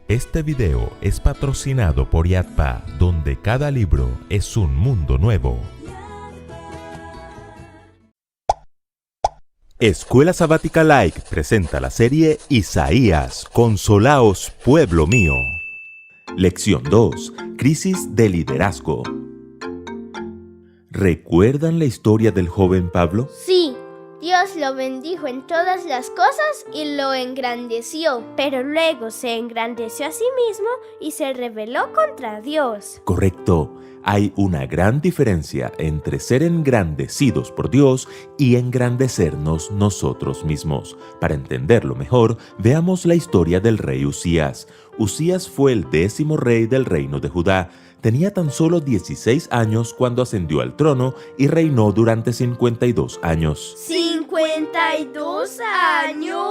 Este video es patrocinado por Yadpa, donde cada libro es un mundo nuevo. Escuela Sabática Like presenta la serie Isaías, consolaos, pueblo mío. Lección 2. Crisis de liderazgo. ¿Recuerdan la historia del joven Pablo? Sí, Dios lo bendijo en todas las cosas y lo engrandeció, pero luego se engrandeció a sí mismo y se rebeló contra Dios. Correcto. Hay una gran diferencia entre ser engrandecidos por Dios y engrandecernos nosotros mismos. Para entenderlo mejor, veamos la historia del rey Usías. Usías fue el 10º rey del reino de Judá. Tenía tan solo 16 años cuando ascendió al trono y reinó durante 52 años. ¿52 años?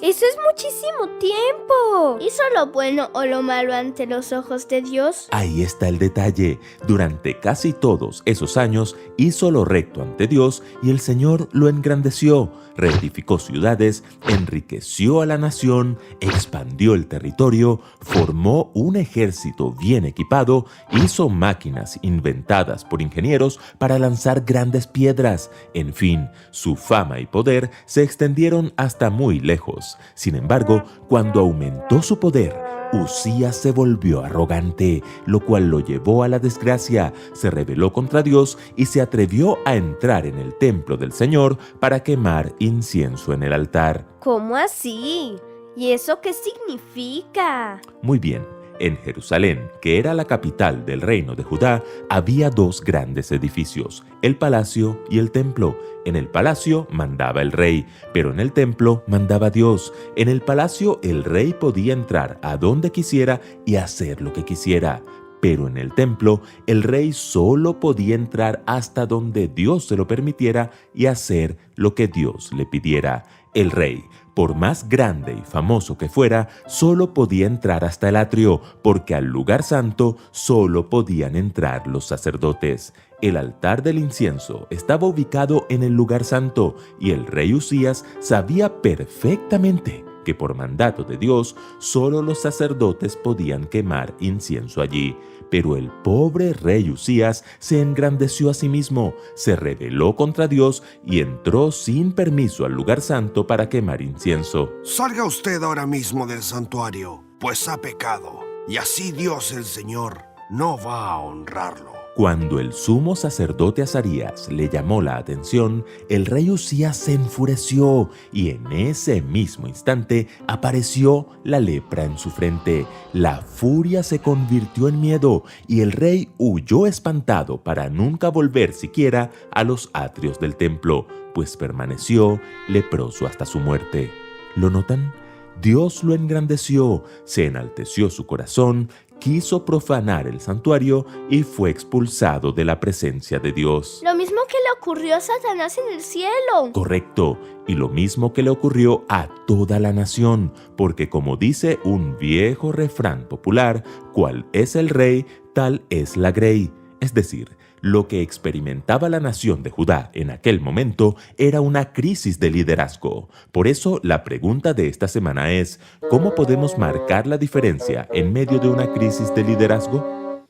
Eso es muchísimo tiempo. ¿Hizo lo bueno o lo malo ante los ojos de Dios? Ahí está el detalle. Durante casi todos esos años hizo lo recto ante Dios y el Señor lo engrandeció. Reedificó ciudades, enriqueció a la nación, expandió el territorio, formó un ejército bien equipado, hizo máquinas inventadas por ingenieros para lanzar grandes piedras. En fin, su fama y poder se extendieron hasta muy lejos. Sin embargo, cuando aumentó su poder, Usías se volvió arrogante, lo cual lo llevó a la desgracia. Se rebeló contra Dios y se atrevió a entrar en el templo del Señor para quemar incienso en el altar. ¿Cómo así? ¿Y eso qué significa? Muy bien. En Jerusalén, que era la capital del reino de Judá, había dos grandes edificios, el palacio y el templo. En el palacio mandaba el rey, pero en el templo mandaba Dios. En el palacio el rey podía entrar a donde quisiera y hacer lo que quisiera. Pero en el templo, el rey solo podía entrar hasta donde Dios se lo permitiera y hacer lo que Dios le pidiera. El rey, por más grande y famoso que fuera, solo podía entrar hasta el atrio, porque al lugar santo solo podían entrar los sacerdotes. El altar del incienso estaba ubicado en el lugar santo, y el rey Usías sabía perfectamente que por mandato de Dios, solo los sacerdotes podían quemar incienso allí. Pero el pobre rey Usías se engrandeció a sí mismo, se rebeló contra Dios y entró sin permiso al lugar santo para quemar incienso. Salga usted ahora mismo del santuario, pues ha pecado, y así Dios el Señor no va a honrarlo. Cuando el sumo sacerdote Azarías le llamó la atención, el rey Usías se enfureció y en ese mismo instante apareció la lepra en su frente. La furia se convirtió en miedo y el rey huyó espantado para nunca volver siquiera a los atrios del templo, pues permaneció leproso hasta su muerte. ¿Lo notan? Dios lo engrandeció, se enalteció su corazón, quiso profanar el santuario y fue expulsado de la presencia de Dios. Lo mismo que le ocurrió a Satanás en el cielo. Correcto, y lo mismo que le ocurrió a toda la nación, porque como dice un viejo refrán popular, cual es el rey, tal es la grey. Es decir, lo que experimentaba la nación de Judá en aquel momento era una crisis de liderazgo. Por eso, la pregunta de esta semana es, ¿cómo podemos marcar la diferencia en medio de una crisis de liderazgo?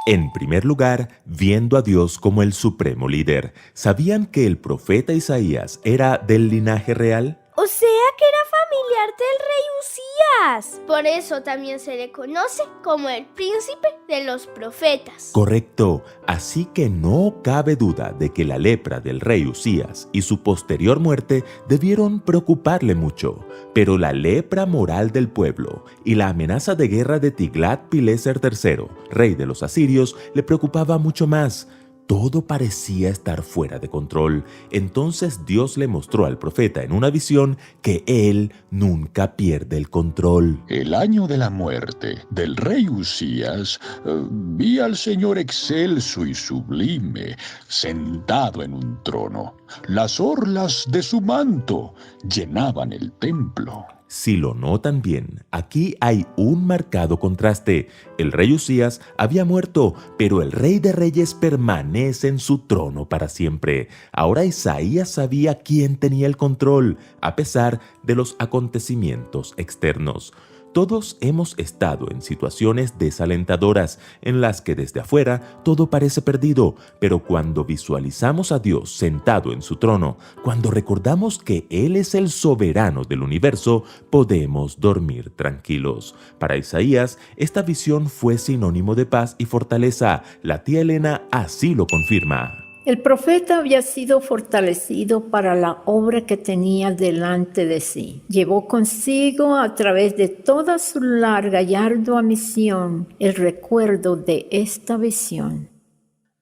En primer lugar, viendo a Dios como el supremo líder. ¿Sabían que el profeta Isaías era del linaje real? O sea que era familiar del rey Usías. Por eso también se le conoce como el príncipe de los profetas. Correcto, así que no cabe duda de que la lepra del rey Usías y su posterior muerte debieron preocuparle mucho. Pero la lepra moral del pueblo y la amenaza de guerra de Tiglat-Pileser III, rey de los asirios, le preocupaba mucho más. Todo parecía estar fuera de control. Entonces Dios le mostró al profeta en una visión que él nunca pierde el control. El año de la muerte del rey Usías, vi al Señor excelso y sublime, sentado en un trono. Las orlas de su manto llenaban el templo. Si lo notan bien, aquí hay un marcado contraste. El rey Usías había muerto, pero el rey de reyes permanece en su trono para siempre. Ahora Isaías sabía quién tenía el control, a pesar de los acontecimientos externos. Todos hemos estado en situaciones desalentadoras en las que desde afuera todo parece perdido, pero cuando visualizamos a Dios sentado en su trono, cuando recordamos que Él es el soberano del universo, podemos dormir tranquilos. Para Isaías, esta visión fue sinónimo de paz y fortaleza. La tía Elena así lo confirma. El profeta había sido fortalecido para la obra que tenía delante de sí. Llevó consigo a través de toda su larga y ardua misión el recuerdo de esta visión.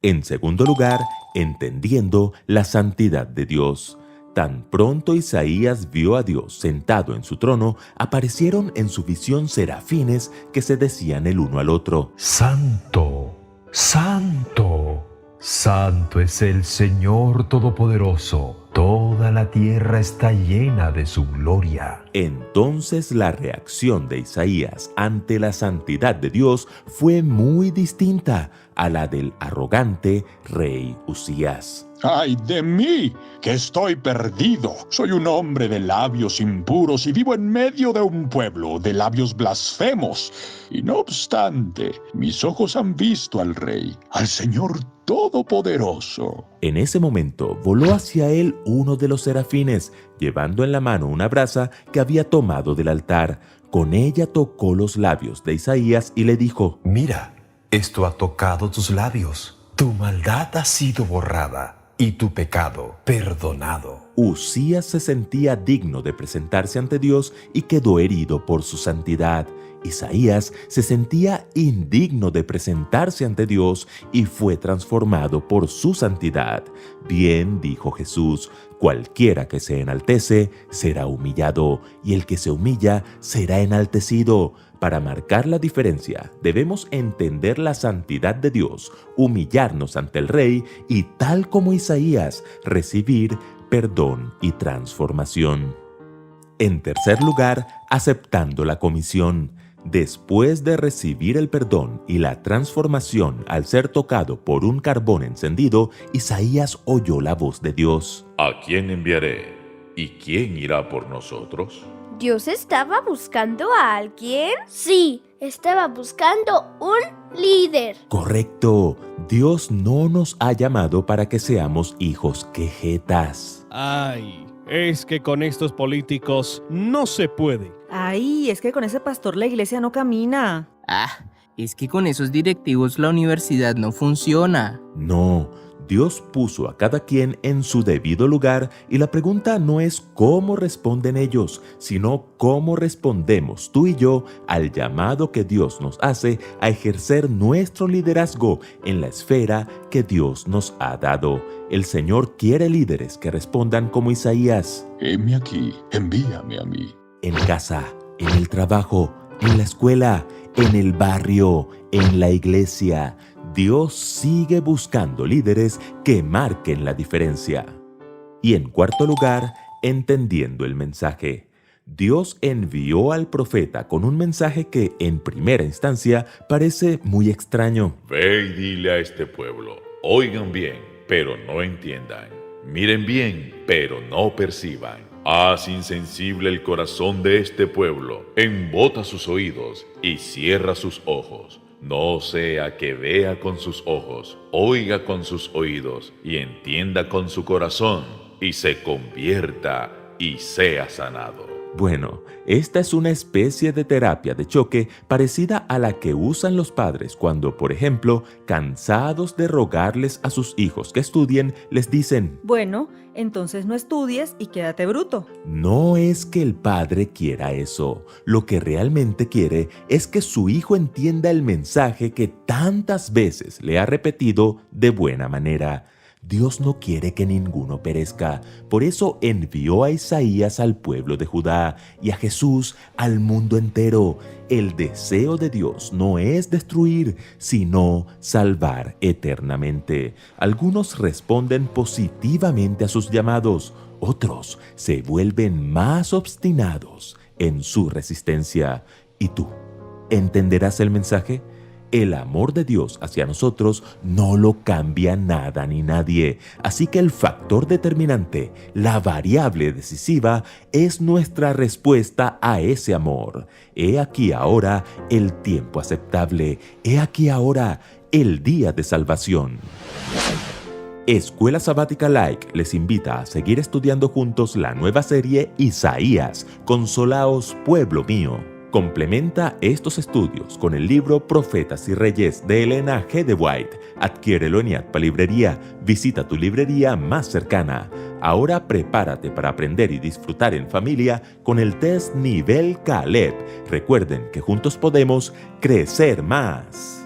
En segundo lugar, entendiendo la santidad de Dios. Tan pronto Isaías vio a Dios sentado en su trono, aparecieron en su visión serafines que se decían el uno al otro: Santo, Santo, Santo es el Señor Todopoderoso. Toda la tierra está llena de su gloria. Entonces la reacción de Isaías ante la santidad de Dios fue muy distinta a la del arrogante rey Usías. ¡Ay de mí, que estoy perdido! Soy un hombre de labios impuros y vivo en medio de un pueblo de labios blasfemos. Y no obstante, mis ojos han visto al Rey, al Señor Todopoderoso. En ese momento voló hacia él uno de los serafines, llevando en la mano una brasa que había tomado del altar. Con ella tocó los labios de Isaías y le dijo: Mira, esto ha tocado tus labios. Tu maldad ha sido borrada y tu pecado perdonado. Usías se sentía digno de presentarse ante Dios y quedó herido por su santidad. Isaías se sentía indigno de presentarse ante Dios y fue transformado por su santidad. Bien dijo Jesús: cualquiera que se enaltece será humillado, y el que se humilla será enaltecido. Para marcar la diferencia, debemos entender la santidad de Dios, humillarnos ante el Rey y, tal como Isaías, recibir perdón y transformación. En tercer lugar, aceptando la comisión. Después de recibir el perdón y la transformación al ser tocado por un carbón encendido, Isaías oyó la voz de Dios. ¿A quién enviaré? ¿Y quién irá por nosotros? ¿Dios estaba buscando a alguien? Sí, estaba buscando un líder. Correcto, Dios no nos ha llamado para que seamos hijos quejetas. Ay, es que con estos políticos no se puede. Ay, es que con ese pastor la iglesia no camina. Ah, es que con esos directivos la universidad no funciona. No, Dios puso a cada quien en su debido lugar y la pregunta no es cómo responden ellos, sino cómo respondemos tú y yo al llamado que Dios nos hace a ejercer nuestro liderazgo en la esfera que Dios nos ha dado. El Señor quiere líderes que respondan como Isaías. Heme aquí, envíame a mí. En casa, en el trabajo, en la escuela, en el barrio, en la iglesia. Dios sigue buscando líderes que marquen la diferencia. Y en cuarto lugar, entendiendo el mensaje. Dios envió al profeta con un mensaje que en primera instancia parece muy extraño. Ve y dile a este pueblo: oigan bien, pero no entiendan. Miren bien, pero no perciban. Haz insensible el corazón de este pueblo, embota sus oídos y cierra sus ojos. No sea que vea con sus ojos, oiga con sus oídos y entienda con su corazón y se convierta y sea sanado. Bueno, esta es una especie de terapia de choque parecida a la que usan los padres cuando, por ejemplo, cansados de rogarles a sus hijos que estudien, les dicen: Bueno, entonces no estudies y quédate bruto. No es que el padre quiera eso. Lo que realmente quiere es que su hijo entienda el mensaje que tantas veces le ha repetido de buena manera. Dios no quiere que ninguno perezca. Por eso envió a Isaías al pueblo de Judá y a Jesús al mundo entero. El deseo de Dios no es destruir, sino salvar eternamente. Algunos responden positivamente a sus llamados, otros se vuelven más obstinados en su resistencia. ¿Y tú? ¿Entenderás el mensaje? El amor de Dios hacia nosotros no lo cambia nada ni nadie. Así que el factor determinante, la variable decisiva, es nuestra respuesta a ese amor. He aquí ahora el tiempo aceptable. He aquí ahora el día de salvación. Escuela Sabática Like les invita a seguir estudiando juntos la nueva serie Isaías, Consolaos, pueblo mío. Complementa estos estudios con el libro Profetas y Reyes de Elena G. de White. Adquiérelo en IATPA Librería. Visita tu librería más cercana. Ahora prepárate para aprender y disfrutar en familia con el test Nivel Caleb. Recuerden que juntos podemos crecer más.